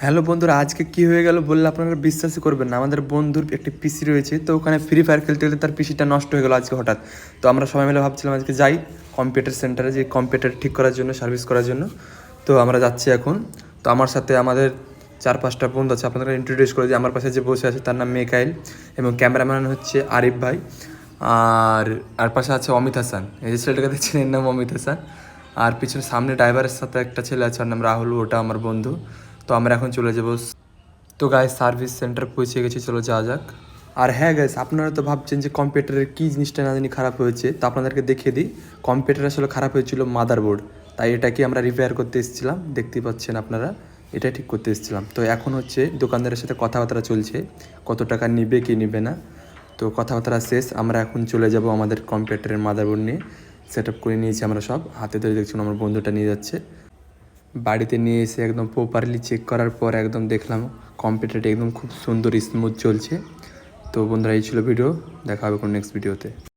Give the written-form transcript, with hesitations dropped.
Hello বন্ধুরা, আজকে কি হয়ে গেল বললে আপনারা বিশ্বাসই করবেন না। আমাদের বন্ধুর একটি পিসি রয়েছে, তো ওখানে ফ্রি ফায়ার খেলতে খেলতে তার পিসিটা নষ্ট হয়ে গেল আজকে হঠাৎ। তো আমরা সবাই মিলে ভাবছিলাম আজকে যাই কম্পিউটার সেন্টারে, যে কম্পিউটার ঠিক করার জন্য, সার্ভিস করার জন্য। তো আমরা যাচ্ছি এখন। তো আমার সাথে আমাদের 4-5টা বন্ধু আছে, আপনাদের ইন্ট্রোডিউস করে দিই। আমার পাশে যে বসে আছে তার নাম মেকাইল, এবং ক্যামেরাম্যান হচ্ছে আরিফ ভাই। আর পাশে আছে অমিত হাসান, এই যে ছেলেটাকে দেখছেন এর নাম অমিত হাসান। আর পিছনে সামনে ড্রাইভারের সাথে একটা ছেলে আছে, ওর নাম রাহুল, ওটা আমার বন্ধু। তো আমরা এখন চলে যাবো। তো গাইস সার্ভিস সেন্টার পৌঁছে গেছি, চলো যাওয়া যাক। আর হ্যাঁ গাইস, আপনারা তো ভাবছেন যে কম্পিউটারের কী জিনিসটা না জানি খারাপ হয়েছে, তো আপনাদেরকে দেখিয়ে দিই। কম্পিউটার আসলে খারাপ হয়েছিল মাদারবোর্ড, তাই এটাকে আমরা রিপেয়ার করতে এসেছিলাম। দেখতেই পাচ্ছেন আপনারা, এটা ঠিক করতে এসেছিলাম। তো এখন হচ্ছে দোকানদারের সাথে কথাবার্তা চলছে, কত টাকা নিবে কি নিবে না। তো কথাবার্তা শেষ, আমরা এখন চলে যাব আমাদের কম্পিউটারের মাদারবোর্ড নিয়ে। সেট আপ করে নিয়েছি আমরা সব, হাতে ধরে দেখছেন আমার বন্ধুটা নিয়ে যাচ্ছে। বাড়িতে নিয়ে এসে একদম প্রপারলি চেক করার পর একদম দেখলাম কম্পিউটারটা একদম খুব সুন্দর স্মুথ চলছে। তো বন্ধুরা, এই ছিল ভিডিও, দেখা হবে কোনো নেক্সট ভিডিওতে।